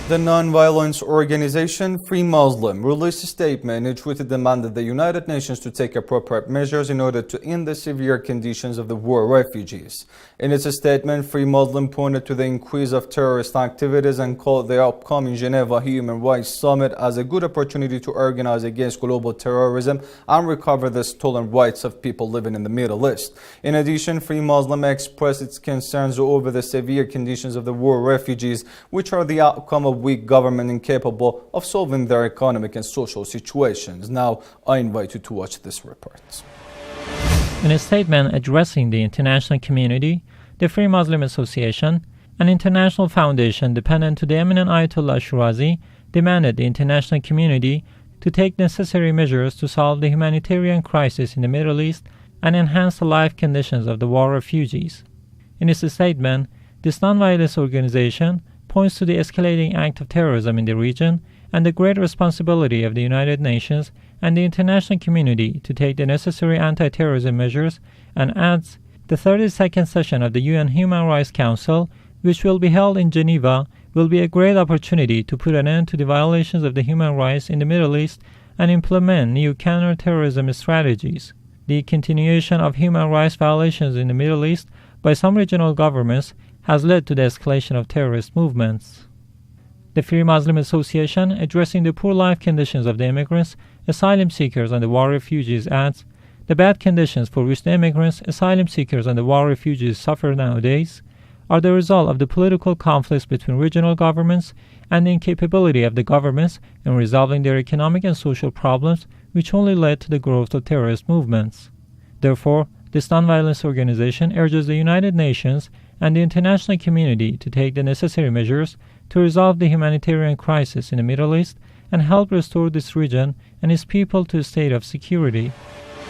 The non-violence organization Free Muslim released a statement in which it demanded the United Nations to take appropriate measures in order to end the severe conditions of the war refugees. In its statement, Free Muslim pointed to the increase of terrorist activities and called the upcoming Geneva Human Rights Summit as a good opportunity to organize against global terrorism and recover the stolen rights of people living in the Middle East. In addition, Free Muslim expressed its concerns over the severe conditions of the war refugees, which are the outcome of weak government incapable of solving their economic and social situations. Now, I invite you to watch this report. In a statement addressing the international community, the Free Muslim Association, an international foundation dependent to the eminent Ayatollah Shirazi, demanded the international community to take necessary measures to solve the humanitarian crisis in the Middle East and enhance the life conditions of the war refugees. In its statement, this nonviolence organization points to the escalating act of terrorism in the region and the great responsibility of the United Nations and the international community to take the necessary anti-terrorism measures, and adds, the 32nd session of the UN Human Rights Council, which will be held in Geneva, will be a great opportunity to put an end to the violations of the human rights in the Middle East and implement new counter-terrorism strategies. The continuation of human rights violations in the Middle East by some regional governments has led to the escalation of terrorist movements. The Free Muslim Association, addressing the poor life conditions of the immigrants, asylum seekers and the war refugees, adds, the bad conditions for which the immigrants, asylum seekers and the war refugees suffer nowadays are the result of the political conflicts between regional governments and the incapability of the governments in resolving their economic and social problems, which only led to the growth of terrorist movements. Therefore, this nonviolence organization urges the United Nations and the international community to take the necessary measures to resolve the humanitarian crisis in the Middle East and help restore this region and its people to a state of security.